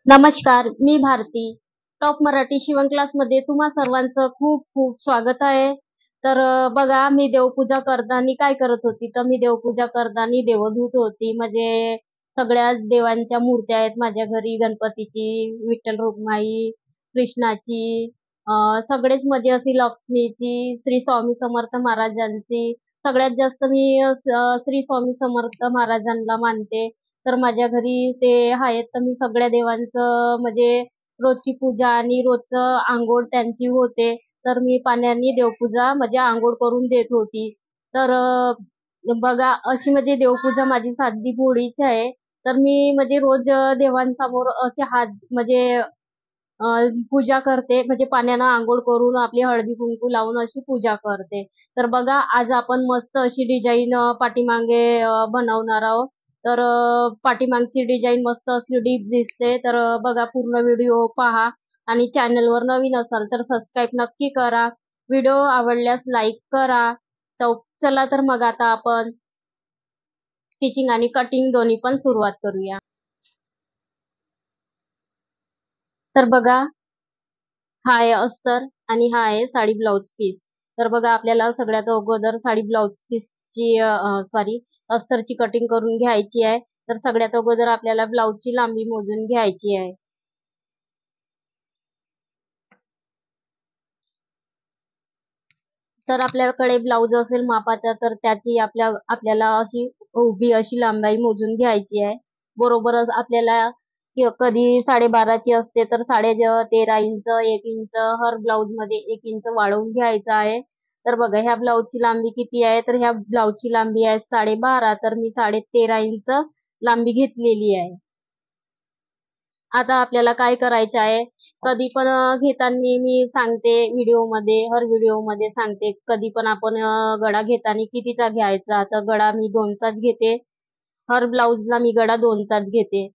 नमस्कार, मी भारती. टॉप मराठी शिवण क्लासमध्ये तुम्हा सर्वांचं खूप खूप स्वागत आहे. तर बघा, मी देवपूजा करताना काय करत होती, तर मी देवपूजा करताना देवधूत होती. म्हणजे सगळ्या देवांच्या मूर्त्या आहेत माझ्या घरी. गणपतीची, विठ्ठल रुक्माई, कृष्णाची, सगळेच म्हणजे अशी लक्ष्मीची, श्री स्वामी समर्थ महाराजांची. सगळ्यात जास्त मी श्री स्वामी समर्थ महाराजांना मानते. तर माझ्या घरी ते आहेत, तर मी सगळ्या देवांचं म्हणजे रोजची पूजा आणि रोजचं अंघोळ त्यांची होते. तर मी पाण्याने देवपूजा म्हणजे अंघोळ करून देत होती. तर बघा, अशी म्हणजे देवपूजा माझी साधी भोळीची आहे. तर मी म्हणजे रोज देवांसमोर असे हात म्हणजे अ, पूजा करते. म्हणजे पाण्यानं अंघोळ करून आपली हळदी कुंकू लावून अशी पूजा करते. तर बघा, आज आपण मस्त अशी डिझाईन पाठीमागे बनवणार आहोत. तर पाठीमागची डिझाईन मस्त अशी डीप दिसते. तर बघा, पूर्ण व्हिडिओ पहा आणि चॅनलवर नवीन असाल तर सबस्क्राईब नक्की करा. व्हिडिओ आवडल्यास लाईक करा. तर चला, तर मग आता आपण स्टिचिंग आणि कटिंग दोन्ही पण सुरुवात करूया. तर बघा, हा आहे अस्तर आणि हा आहे साडी ब्लाउज पीस. तर बघा, आपल्याला सगळ्यात अगोदर साडी ब्लाउज पीसची सॉरी अस्तरची कटिंग करून घ्यायची आहे. तर सगळ्यात अगोदर आपल्याला ब्लाउजची लांबी मोजून घ्यायची आहे. तर आपल्याकडे ब्लाउज असेल मापाचा, तर त्याची आपल्याला अशी उभी अशी लांबी मोजून घ्यायची आहे. बरोबरच आपल्याला कधी 12.5ची असते, तर 13 इंच, 1 इंच हर ब्लाउज मध्ये 1 इंच वाढवून घ्यायचं आहे. तर बघा, ह्या ब्लाउजची लांबी किती आहे, तर ह्या ब्लाउजची लांबी आहे 12.5. तर मी 13.5 इंच लांबी घेतलेली आहे. आता आपल्याला काय करायचं आहे, कधी पण घेताना मी सांगते व्हिडिओमध्ये, हर व्हिडिओमध्ये सांगते, कधी पण आपण गळा घेताना कितीचा घ्यायचा. तर गळा मी 2चाच घेते. हर ब्लाउजला मी गळा 2चाच घेते.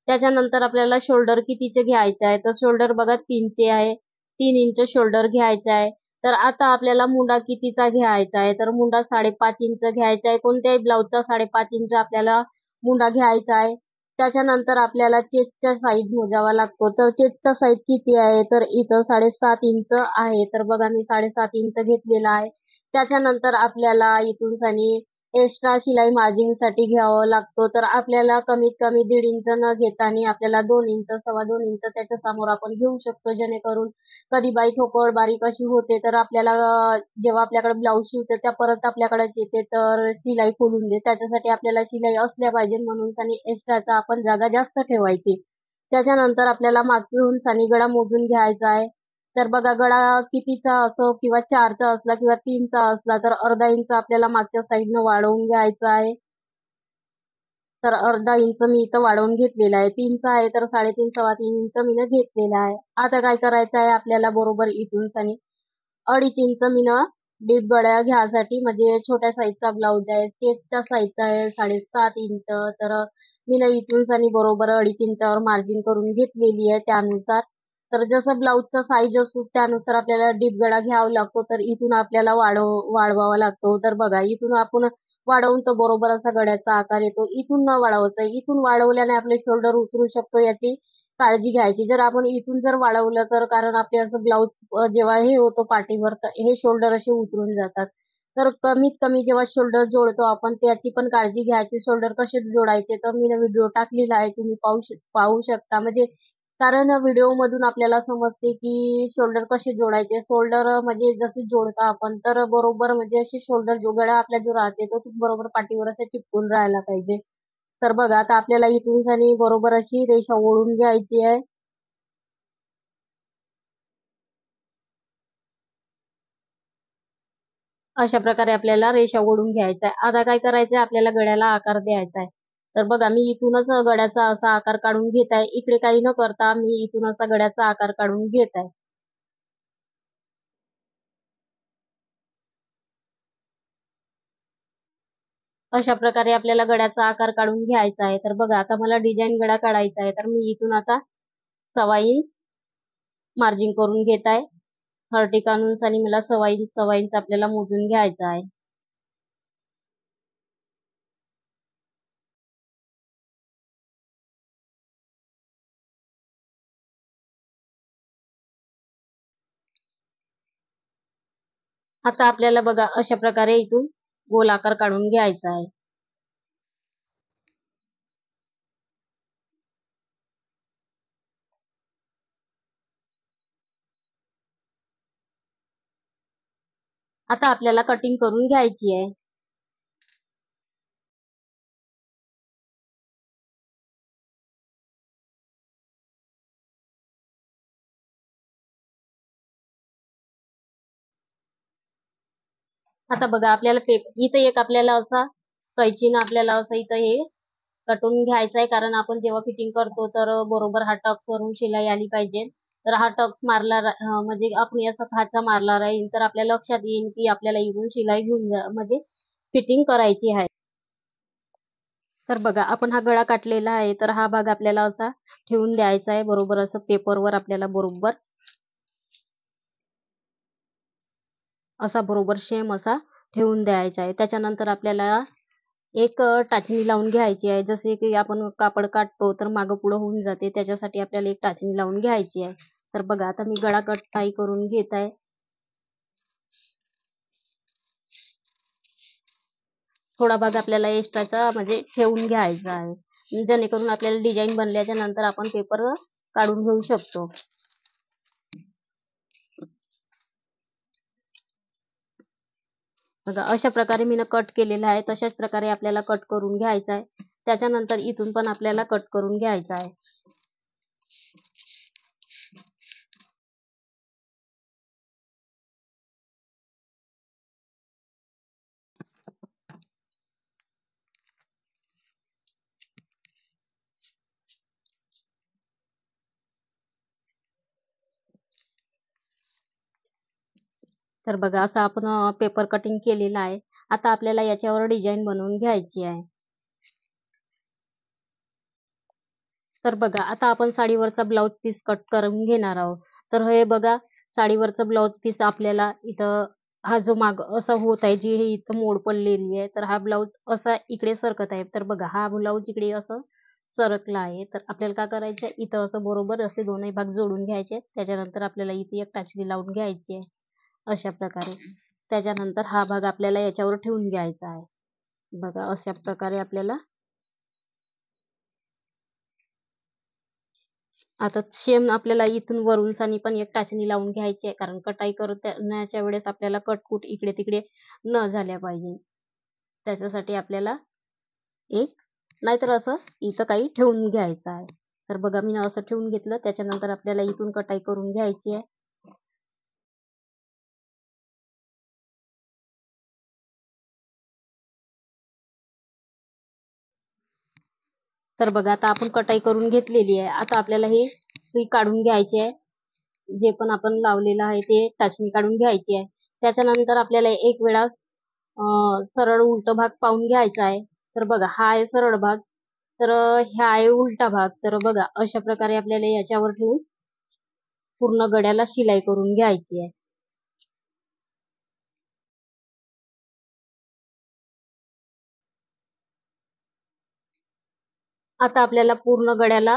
त्याच्यानंतर आपल्याला शोल्डर कितीचे घ्यायचे आहे, तर शोल्डर बघा 3चे आहे. 3 इंच शोल्डर घ्यायचा आहे. तर आता आपल्याला मुंडा कितीचा घ्यायचा आहे, तर मुंडा 5.5 इंच घ्यायचा आहे. कोणत्याही ब्लाउजचा 5.5 इंच आपल्याला मुंडा घ्यायचा आहे. त्याच्यानंतर आपल्याला चेस्टचा साईज मोजावा लागतो. तर चेस्टचा साईज किती आहे, तर इथं 7.5 इंच आहे. तर बघा, मी 7.5 इंच घेतलेला आहे. त्याच्यानंतर आपल्याला इथून सनी एक्स्ट्रा शिलाई मार्जिनसाठी घ्यावं लागतो. तर आपल्याला कमीत कमी 1.5 इंच न घेताना आपल्याला 2 इंच, 2.25 इंच त्याच्या समोर आपण घेऊ शकतो. जेणेकरून कधी बाई ठोकळ बारीक अशी होते, तर आपल्याला जेव्हा आपल्याकडे ब्लाऊज शिवते त्या परत आपल्याकडेच येते, तर शिलाई खोलून दे. त्याच्यासाठी आपल्याला शिलाई असल्या पाहिजे, म्हणून सनी एक्स्ट्राचा आपण जागा जास्त ठेवायची. त्याच्यानंतर आपल्याला मागून सनी गळा मोजून घ्यायचा आहे. तर बघा, गळा कितीचा असो, किंवा 4चा असला किंवा 3चा असला, तर अर्धा इंच आपल्याला मागच्या साईडनं वाढवून घ्यायचा आहे. तर अर्धा इंच मी इथं वाढवून घेतलेला आहे. 3चा आहे तर 3.5, 3.25 इंच मी घेतलेला आहे. आता काय करायचं आहे आपल्याला, बरोबर इथून सनी 2.5 इंच मी डीप गळ्या घ्यासाठी, म्हणजे छोट्या साईजचा ब्लाऊज आहे, चेस्टच्या साईजचा आहे 7.5 इंच. तर मी इथून सनी बरोबर 2.5 इंचावर मार्जिन करून घेतलेली आहे त्यानुसार. तर जसं ब्लाऊजचा साईज असतो त्यानुसार आपल्याला डीप गळा घ्यावा लागतो. तर इथून आपल्याला वाढवावा लागतो. तर बघा, इथून आपण वाढवून तो बरोबर असा गळ्याचा आकार येतो. इथून न वाढवायचं, इथून वाढवल्याने आपले शोल्डर उतरू शकतो, याची काळजी घ्यायची. जर आपण इथून जर वाढवलं, तर कारण आपले असं ब्लाऊज जेव्हा हे होतो पाठीवर, तर हे शोल्डर असे उतरून जातात. तर कमीत कमी जेव्हा शोल्डर जोडतो आपण, त्याची पण काळजी घ्यायची. शोल्डर कसे जोडायचे, तर मी व्हिडिओ टाकलेला आहे, तुम्ही पाहू शकता. म्हणजे कारण व्हिडिओ मधून आपल्याला समजते की शोल्डर कसे जोडायचे. शोल्डर म्हणजे जसे जोडता आपण, तर बरोबर म्हणजे असे शोल्डर जो गळा आपला जो राहते, तो बरोबर पाठीवर असे चिपकून राहायला पाहिजे. तर बघा, आता आपल्याला इथून आणि बरोबर अशी रेषा ओढून घ्यायची आहे. अशा प्रकारे आपल्याला रेषा ओढून घ्यायचा आहे. आता काय करायचंय, आपल्याला गळ्याला आकार द्यायचा आहे. तर बघा, मी इथूनच गळ्याचा असा आकार काढून घेत आहे. इकडे काही न करता मी इथून असा गळ्याचा आकार काढून घेत आहे. अशा प्रकारे आपल्याला गळ्याचा आकार काढून घ्यायचा आहे. तर बघा, आता मला डिझाईन गळा काढायचा आहे. तर मी इथून आता 1.25 इंच मार्जिन करून घेत आहे. हळटिकानुसार मला 1.25 इंच, 1.25 इंच आपल्याला मोजून घ्यायचा आहे. आता आपल्याला बघा अशा प्रकारे इथून गोलाकार काढून घ्यायचा आहे. आता आपल्याला कटिंग करून घ्यायची आहे. आता बघा आपल्याला इथं एक आपल्याला असा कैचीनं आपल्याला असं इथं हे कटून घ्यायचं आहे, कारण आपण जेव्हा फिटिंग करतो तर बरोबर हा टक्स वरून शिलाई आली पाहिजे. तर हा टक्स मारला म्हणजे आपण असा खाचा मारला राहील तर आपल्या लक्षात येईल की आपल्याला इथून शिलाई घेऊन म्हणजे फिटिंग करायची आहे. तर बघा आपण हा गळा काटलेला आहे, तर हा भाग आपल्याला असा ठेवून द्यायचा आहे, बरोबर असं पेपरवर आपल्याला बरोबर असा बरोबर सेम असा ठेवून द्यायचा आहे. त्याच्यानंतर आपल्याला एक टाचणी लावून घ्यायची आहे. जसे की आपण कापड काढतो तर मागं पुढं होऊन जाते, त्याच्यासाठी आपल्याला एक टाचणी लावून घ्यायची आहे. तर बघा आता मी गळा कटाई करून घेत आहे. थोडा भाग आपल्याला एक्स्ट्राचा म्हणजे ठेवून घ्यायचा आहे, जेणेकरून आपल्याला डिझाईन बनल्याच्या नंतर आपण पेपर काढून घेऊ शकतो. बघा अशा प्रकारे मी कट केलेला आहे, तशाच प्रकारे आपल्याला कट करून घ्यायचा आहे. त्याच्यानंतर इथून पण आपल्याला कट करून घ्यायचा आहे. तर बघा असं आपण पेपर कटिंग केलेलं आहे. आता आपल्याला याच्यावर डिझाईन बनवून घ्यायची आहे. तर बघा आता आपण साडीवरचा ब्लाउज पीस कट करून घेणार आहोत. तर हे बघा साडीवरचा ब्लाउज पीस आपल्याला इथं हा जो माग असा होत आहे, जी हे इथं मोड पडलेली आहे, तर हा ब्लाउज असा इकडे सरकत आहे. तर बघा हा ब्लाउज इकडे असं सरकला आहे. तर आपल्याला काय करायचं, इथं असं बरोबर असे दोन्ही भाग जोडून घ्यायचे. त्याच्यानंतर आपल्याला इथे एक टाचणी लावून घ्यायची आहे अशा प्रकारे. त्याच्यानंतर हा भाग आपल्याला याच्यावर ठेवून घ्यायचा आहे. बघा अशा प्रकारे आपल्याला आता सेम आपल्याला इथून वरून सानी पण एक टाचणी लावून घ्यायची आहे, कारण कटाई करण्याच्या वेळेस आपल्याला कटकुट इकडे तिकडे न झाल्या पाहिजे. त्याच्यासाठी आपल्याला एक नाहीतर असं इथं काही ठेवून घ्यायचं आहे. तर बघा मी असं ठेवून घेतलं. त्याच्यानंतर आपल्याला इथून कटाई करून घ्यायची आहे. तर बघा आता आपण कटाई करून घेतलेली आहे. आता आपल्याला हे सुई काढून घ्यायची आहे. जे पण आपण लावलेलं आहे ते टाचणी काढून घ्यायची आहे. त्याच्यानंतर आपल्याला एक वेळा सरळ उलट भाग पाहून घ्यायचा आहे. तर बघा हा आहे सरळ भाग, तर ह्या आहे उलटा भाग. तर बघा अशा प्रकारे आपल्याला याच्यावर ठेवून पूर्ण गड्याला शिलाई करून घ्यायची आहे. आता आपल्याला पूर्ण गड्याला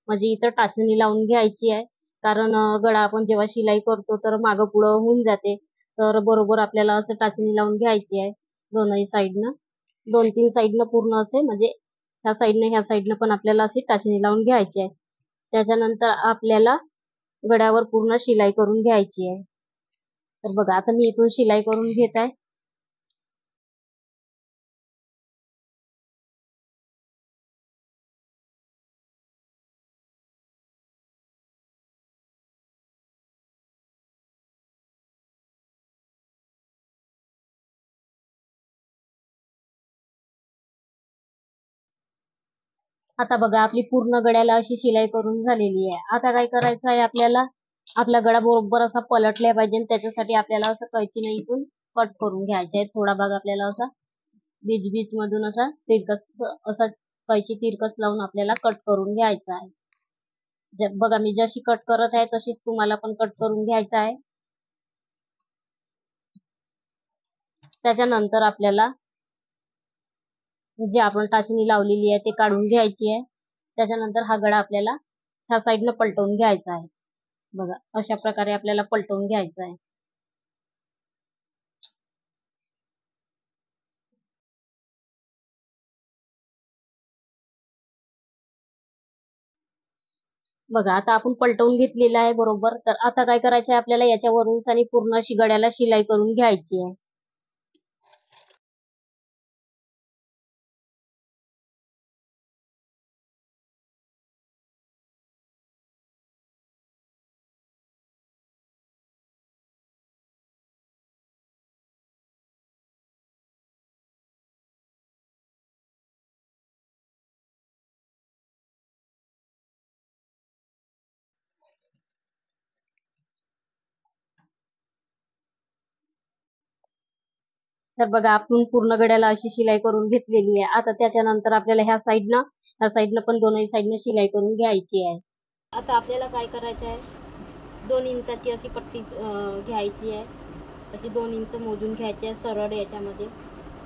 म्हणजे इथं टाचणी लावून घ्यायची आहे, कारण गळा आपण जेव्हा शिलाई करतो तर मागं पुढं होऊन जाते. तर बरोबर आपल्याला असं टाचणी लावून घ्यायची आहे दोनही साईडनं. 2-3 साईडनं पूर्ण असे म्हणजे ह्या साईडनं ह्या साईडनं पण आपल्याला अशी टाचणी लावून घ्यायची आहे. त्याच्यानंतर आपल्याला गड्यावर पूर्ण शिलाई करून घ्यायची आहे. तर बघा आता मी इथून शिलाई करून घेत आहे. आता बघा आपली पूर्ण गड्याला अशी शिलाई करून झालेली आहे. आता काय करायचं आहे आपल्याला, आपला गळा बरोबर असा पलटला पाहिजे. त्याच्यासाठी आपल्याला असं कैचीने इथून कट करून घ्यायचे आहे. थोडा भाग आपल्याला असा बीच बीच मधून असा तिरकस असा कैची तिरकस लावून आपल्याला कट करून घ्यायचा आहे. बघा मी जशी कट करत आहे तशीच तुम्हाला पण कट करून घ्यायचा आहे. त्याच्यानंतर आपल्याला जे आपण टाचणी लावलेली आहे ते काढून घ्यायची आहे. त्याच्यानंतर हा गळा आपल्याला ह्या साईडनं पलटवून घ्यायचा आहे. बघा अशा प्रकारे आपल्याला पलटवून घ्यायचा आहे. बघा आता आपण पलटवून घेतलेलं आहे बरोबर. तर आता काय करायचं आहे आपल्याला, याच्यावरून आणि पूर्ण अशी गळ्याला शिलाई करून घ्यायची आहे. तर बघा आपण पूर्ण गळ्याला अशी शिलाई करून घेतलेली आहे. आता त्याच्यानंतर आपल्याला ह्या साईडनं पण दोन्ही साईडनं शिलाई करून घ्यायची आहे. आता आपल्याला काय करायचं आहे, 2 इंचाची अशी पट्टी घ्यायची आहे. अशी 2 इंच मोजून घ्यायची आहे सरळ याच्यामध्ये,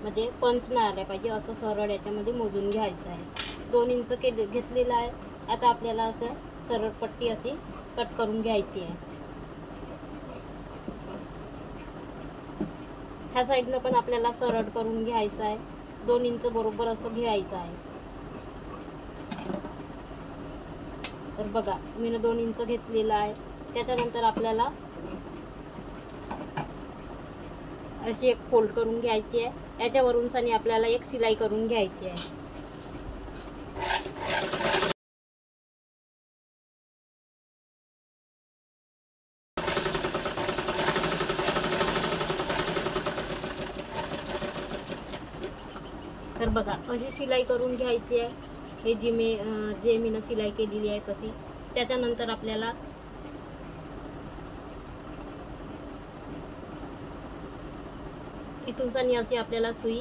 म्हणजे पंच नाही आल्या पाहिजे, असं सरळ याच्यामध्ये मोजून घ्यायचं आहे. 2 इंच घेतलेलं आहे. आता आपल्याला असं सरळ पट्टी अशी कट करून घ्यायची आहे. ह्या साईडनं पण आपल्याला सरळ करून घ्यायचं आहे. 2 इंच बरोबर असं घ्यायचं आहे. तर बघा मी 2 इंच घेतलेलं आहे. त्याच्यानंतर आपल्याला अशी एक फोल्ड करून घ्यायची आहे. याच्यावरून सनी आपल्याला एक शिलाई करून घ्यायची आहे. तर बघा अशी शिलाई करून घ्यायची आहे. हे जे मी शिलाई केलेली आहे तशी. त्याच्यानंतर आपल्याला इथून सनी अशी आपल्याला सुई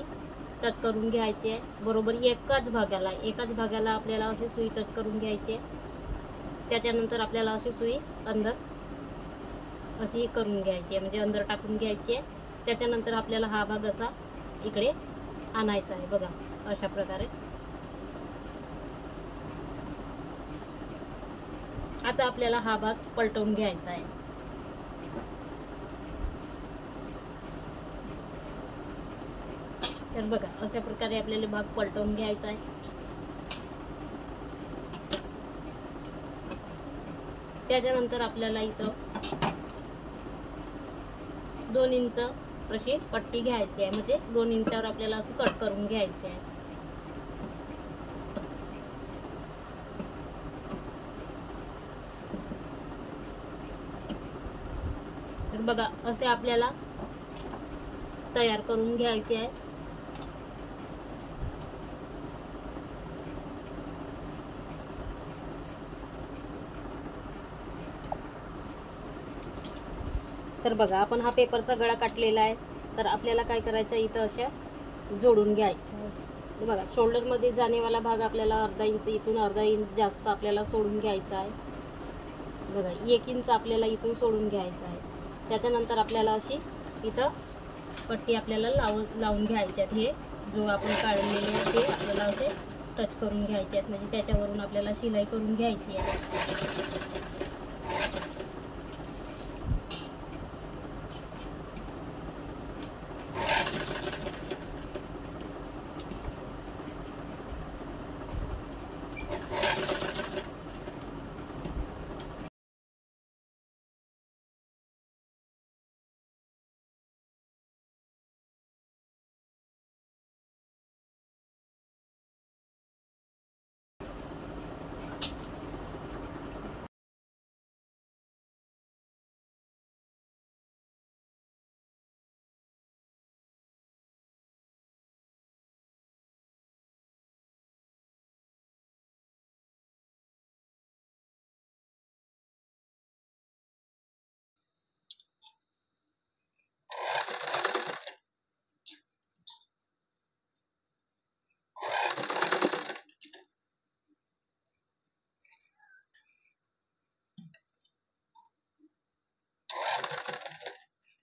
टच करून घ्यायची आहे. बरोबर एकाच भागाला आपल्याला अशी सुई टच करून घ्यायची आहे. त्याच्यानंतर आपल्याला अशी सुई अंदर अशी करून घ्यायची आहे, म्हणजे अंदर टाकून घ्यायची आहे. त्याच्यानंतर आपल्याला हा भाग असा इकडे आणायचा आहे. बघा अशा प्रकारे. आता आपल्याला हा भाग पलटवून घ्यायचा आहे. तर बघा अशा प्रकारे आपल्याला भाग पलटवून घ्यायचा आहे. त्याच्यानंतर आपल्याला इथं 2 इंच अशी पट्टी घ्यायची आहे, म्हणजे 2 इंचावर आपल्याला असं कट करून घ्यायचे आहे. तर बघा असे आपल्याला तयार करून घ्यायचे आहे. तर बघा आपण हा पेपरचा गळा काटलेला आहे. तर आपल्याला काय करायचं आहे, इथं अशा जोडून घ्यायचं आहे. बघा शोल्डरमध्ये जाणेवाला भाग आपल्याला अर्धा इंच, इथून अर्धा इंच जास्त आपल्याला सोडून घ्यायचा आहे. बघा 1 इंच आपल्याला इथून सोडून घ्यायचं आहे. त्याच्यानंतर आपल्याला अशी इथं पट्टी आपल्याला लावून घ्यायची आहेत. हे जो आपण काढलेले आहे ते आपल्याला असे टच करून घ्यायचे आहेत, म्हणजे त्याच्यावरून आपल्याला शिलाई करून घ्यायची आहे.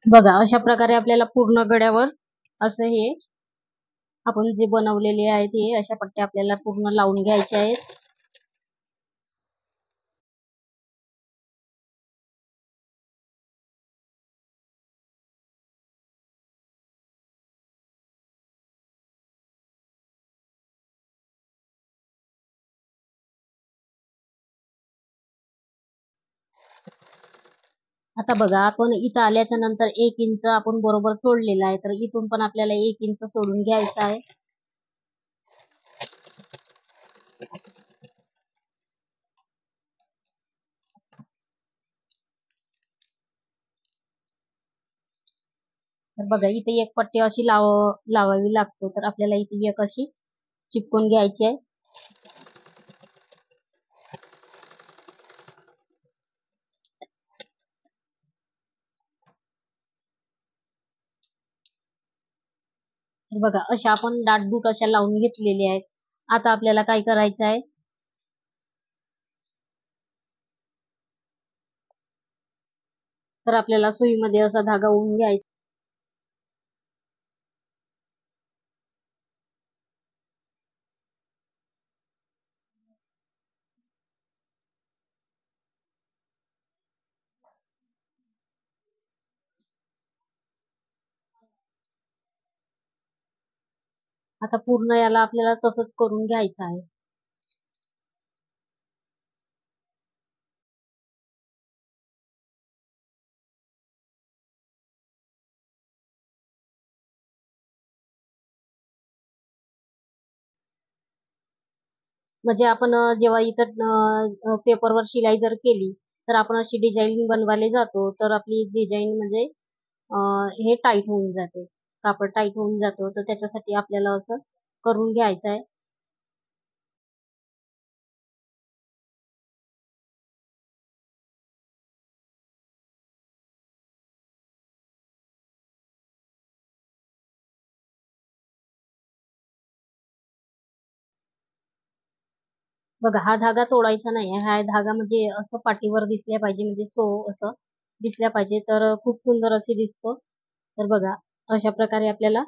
बघा अशा प्रकारे आपल्याला पूर्ण गळ्यावर असं हे आपण जे बनवलेले आहेत हे अशा पट्ट्या आपल्याला पूर्ण लावून घ्यायच्या आहेत. आता बघा, आपण इथं आल्याच्या नंतर 1 इंच आपण बरोबर सोडलेला आहे, तर इथून पण आपल्याला 1 इंच सोडून घ्यायचं आहे. तर बघा, इथे एक पट्टी अशी लावावी लागते, तर आपल्याला इथे एक अशी चिपकून घ्यायची आहे. तर बघा, अशा आपण डाटबूट अशा लावून घेतलेल्या आहेत. आता आपल्याला काय करायचं आहे, तर आपल्याला सुईमध्ये असा धागा ओवून घ्यायचा. आता पूर्ण याला आपल्याला तसंच करून घ्यायचं आहे. म्हणजे आपण जेव्हा इथं पेपरवर शिलाई जर केली, तर आपण अशी डिझाईन बनवायला जातो, तर आपली डिझाईन म्हणजे हे टाईट होऊन जाते, कापड टाईट होऊन जातो, तर त्याच्यासाठी आपल्याला असं करून घ्यायचं आहे. बघा, हा धागा तोडायचा नाही आहे. हा धागा म्हणजे असं पाठीवर दिसल्या पाहिजे, म्हणजे असं दिसल्या पाहिजे, तर खूप सुंदर अशी दिसतो. तर बघा, अशा प्रकारे आपल्याला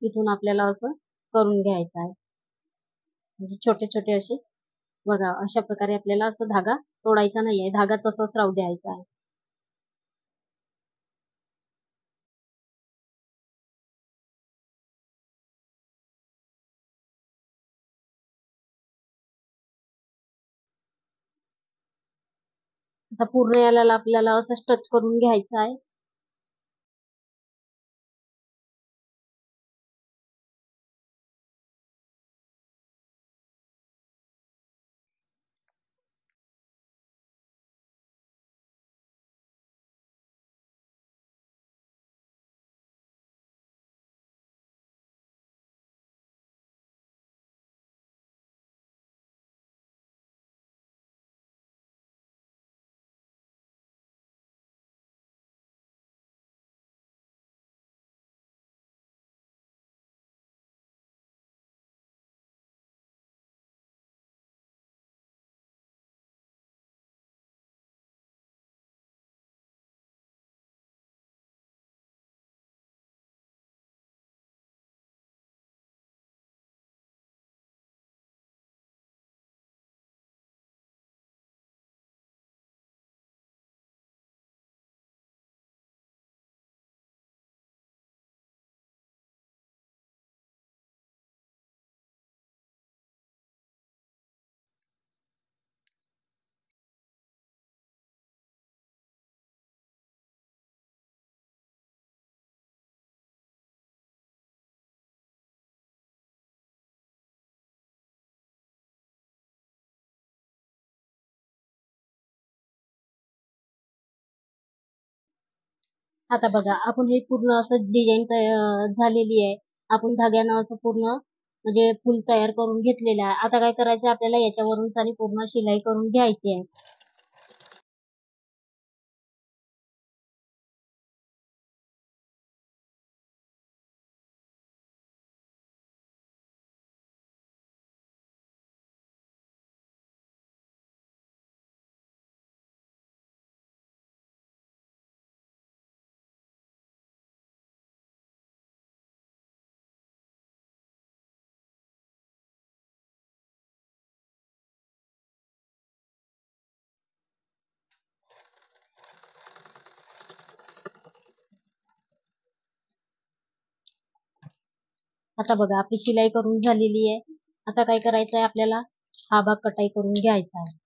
इथून आपल्याला असं करून घ्यायचं आहे, म्हणजे छोटे छोटे असे. बघा, अशा प्रकारे आपल्याला असं धागा तोडायचा नाही आहे, धागा तसंच राहू द्यायचा आहे. आता पूर्ण याला आपल्याला असं टच करून घ्यायचं आहे. आता बघा, आपण हे पूर्ण असं डिझाईन झालेली आहे. आपण धाग्यानं असं पूर्ण म्हणजे फुल तयार करून घेतलेलं आहे. आता काय करायचं, आपल्याला याच्यावरून सारी पूर्ण शिलाई करून घ्यायची आहे. आता बघा, आपली शिलाई करून झालेली आहे. आता काय करायचं आहे, आपल्याला हा भाग कटाई करून घ्यायचा आहे.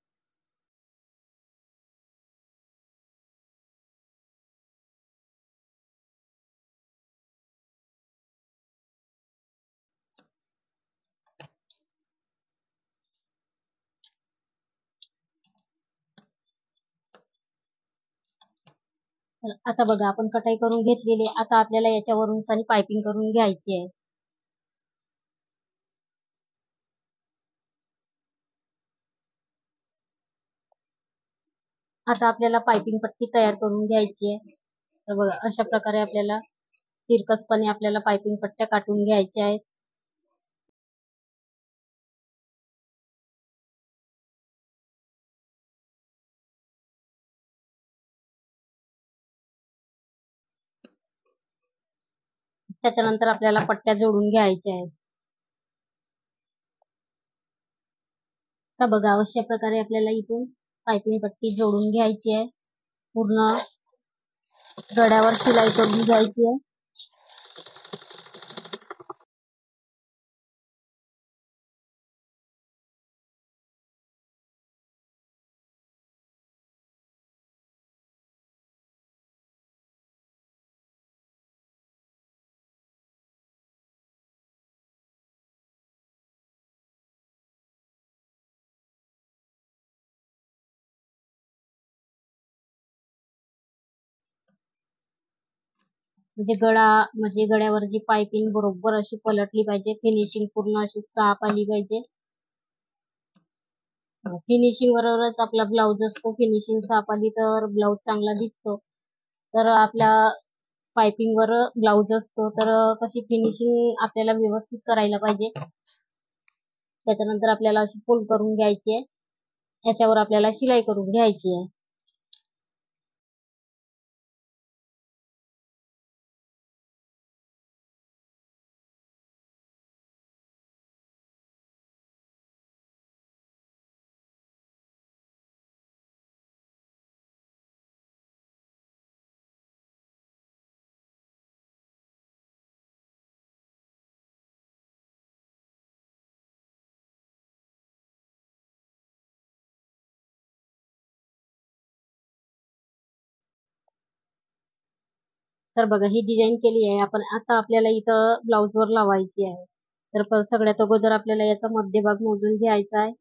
तर आता बघा आपण कटाई करून घेतलेली आहे. आता आपल्याला याच्यावरून सारी पायपिंग करून घ्यायची आहे. आता आपल्याला पायपिंग पट्टी तयार करून घ्यायची आहे. तर बघा अशा प्रकारे आपल्याला तिरकसपणे आपल्याला पायपिंग पट्ट्या काढून घ्यायच्या आहेत. त्याच्यानंतर आपल्याला पट्ट्या जोडून घ्यायच्या आहेत. तर बघा अशा प्रकारे आपल्याला इथून पायपिंग पट्टी जोडून घ्यायची आहे. पूर्ण गड्यावर शिलाई करून घ्यायची आहे. म्हणजे गड्यावर जी पायपिंग बरोबर अशी पलटली पाहिजे. फिनिशिंग पूर्ण अशी साफ आली पाहिजे. फिनिशिंग बरोबरच आपला ब्लाऊज असतो. फिनिशिंग साफ आली तर ब्लाऊज चांगला दिसतो. तर आपल्या पायपिंग वर ब्लाऊज असतो तर कशी फिनिशिंग आपल्याला व्यवस्थित करायला पाहिजे. त्याच्यानंतर आपल्याला अशी फोल्ड करून घ्यायची आहे. याच्यावर आपल्याला शिलाई करून घ्यायची आहे. तर बघा ही डिझाईन केली आहे आपण. आता आपल्याला इथं ब्लाऊज वर लावायची आहे. तर सगळ्यात अगोदर आपल्याला याचा मध्यभाग मोजून घ्यायचा आहे.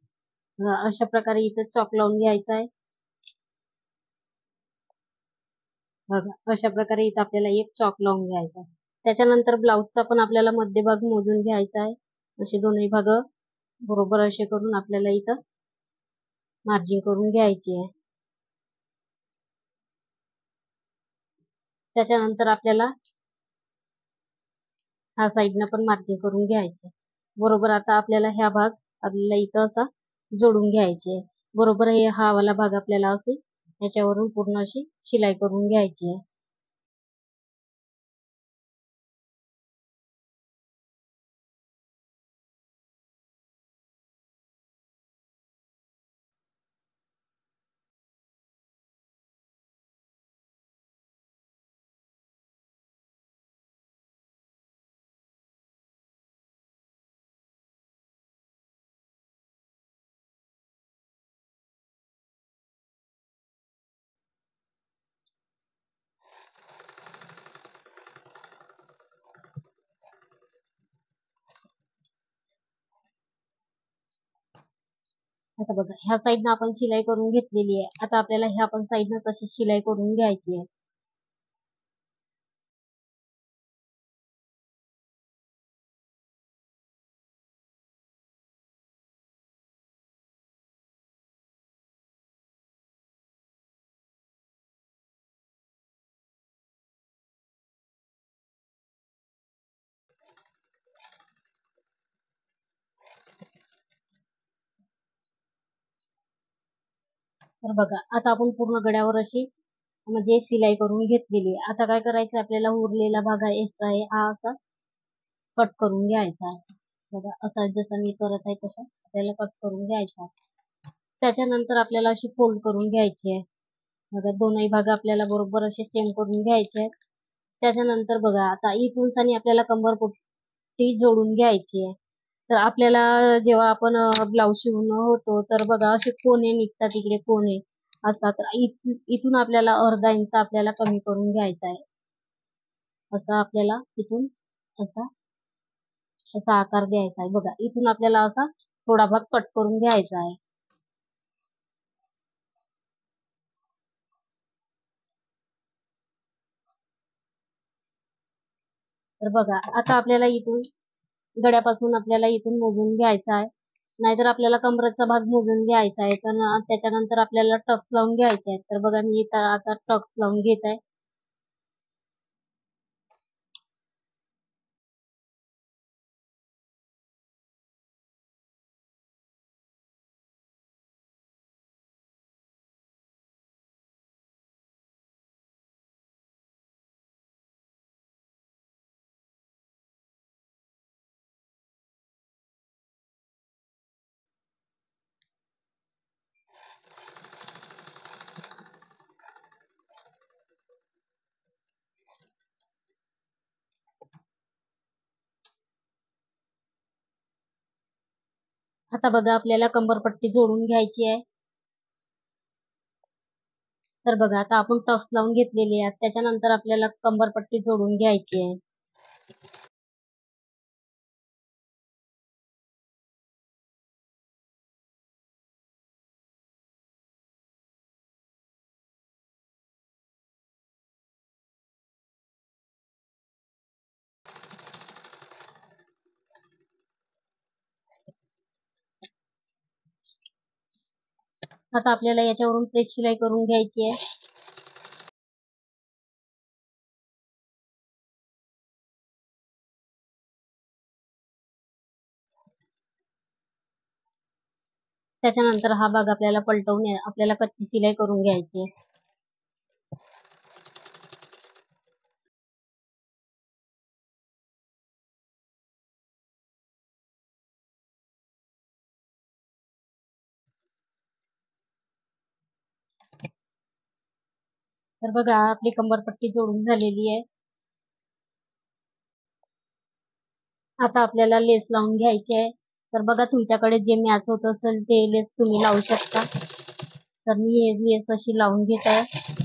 अशा प्रकारे इथं चॉक लावून घ्यायचा आहे. बघा अशा प्रकारे इथं आपल्याला एक चॉक लावून घ्यायचा आहे. त्याच्यानंतर ब्लाऊजचा पण आपल्याला मध्यभाग मोजून घ्यायचा आहे. असे दोन्ही भाग बरोबर असे करून आपल्याला इथं मार्जिंग करून घ्यायची आहे. त्याच्यानंतर आपल्याला ह्या साईडनं पण मार्जिंग करून घ्यायचं. बरोबर आता आपल्याला ह्या भाग आपल्याला इथं असा जोडून घ्यायचे आहे. बरोबर हा वाला भाग आपल्याला असे याच्यावरून पूर्ण अशी शिलाई करून घ्यायची आहे. आता बघा ह्या साईडनं आपण शिलाई करून घेतलेली आहे. आता आपल्याला ह्या पण साईडनं तशी शिलाई करून घ्यायची आहे. तर बघा आता आपण पूर्ण गड्यावर अशी म्हणजे शिलाई करून घेतलेली आहे. आता काय करायचं आपल्याला उरलेला भाग आहे एक्स्ट्रा आहे हा असा कट करून घ्यायचा आहे. बघा असा जसं मी करत आहे तसं आपल्याला कट करून घ्यायचा आहे. त्याच्यानंतर आपल्याला अशी फोल्ड करून घ्यायची आहे. बघा दोनही भाग आपल्याला बरोबर असे सेम करून घ्यायचे आहेत. त्याच्यानंतर बघा आता इथून आणि आपल्याला कंबरपट्टी जोडून घ्यायची आहे. तर आपल्याला जेव्हा आपण ब्लाऊज शिवणं होतो तर बघा असे कोणे निघतात इकडे कोणे असा. तर इथून आपल्याला अर्धा इंच आपल्याला कमी करून घ्यायचा आहे. असा आपल्याला इथून असा असा आकार द्यायचा आहे. बघा इथून आपल्याला असा थोडा भाग कट करून घ्यायचा आहे. तर बघा आता आपल्याला इथून गळ्यापासून आपल्याला इथून मोजून घ्यायचा आहे, नाहीतर आपल्याला कमरेचा भाग मोजून घ्यायचा आहे. तर त्याच्यानंतर आपल्याला टक्स लावून घ्यायचे आहेत. तर बघा मी इथं आता टक्स लावून घेत आहे. आता बघा आपल्याला कंबरपट्टी जोडून घ्यायची आहे. तर बघा आता आपण टक्स लावून घेतलेले आहेत, त्याच्यानंतर आपल्याला कंबरपट्टी जोडून घ्यायची आहे. आता आपल्याला याच्यावरून प्रेस शिलाई करून घ्यायची आहे. त्याच्यानंतर हा भाग आपल्याला पलटवून आपल्याला कच्ची शिलाई करून घ्यायची आहे. तर बघा आपली कंबरपट्टी जोडून झालेली आहे. आता आपल्याला लेस लावून घ्यायची आहे. तर बघा तुमच्याकडे जे मॅच होत असेल ते लेस तुम्ही लावू शकता. तर मी हे लेस अशी लावून घेत आहे.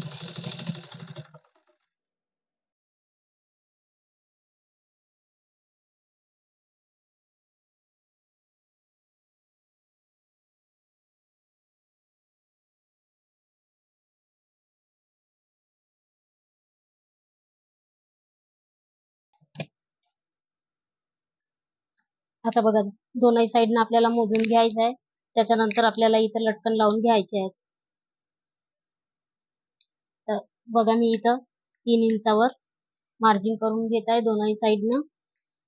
आता बघा दोनही साईडनं आपल्याला मोजून घ्यायचं आहे. त्याच्यानंतर आपल्याला इथं लटकन लावून घ्यायचे आहे. तर बघा मी इथं 3 इंचावर मार्जिन करून घेत आहे. दोनही साईडनं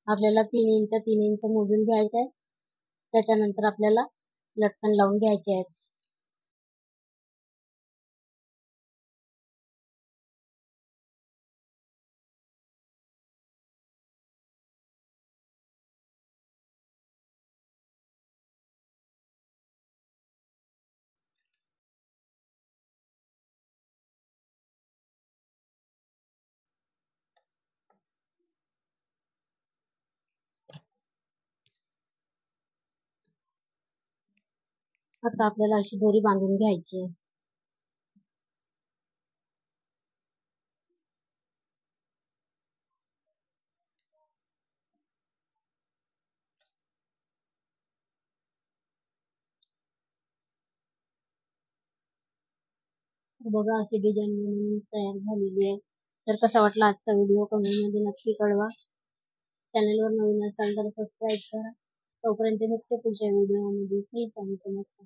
आपल्याला 3 इंच मोजून घ्यायचं आहे. त्याच्यानंतर आपल्याला लटकन लावून घ्यायचे आहेत. आता आपल्याला अशी दोरी बांधून घ्यायची आहे. बघा अशी डिझाईन म्हणून तयार झालेली आहे. तर कसा वाटला आजचा व्हिडिओ कमेंटमध्ये नक्की कळवा. चॅनलवर नवीन असाल तर सबस्क्राईब करा. तोपर्यंत भेटते पुढच्या व्हिडिओमध्ये. प्लीज सांगतो नका.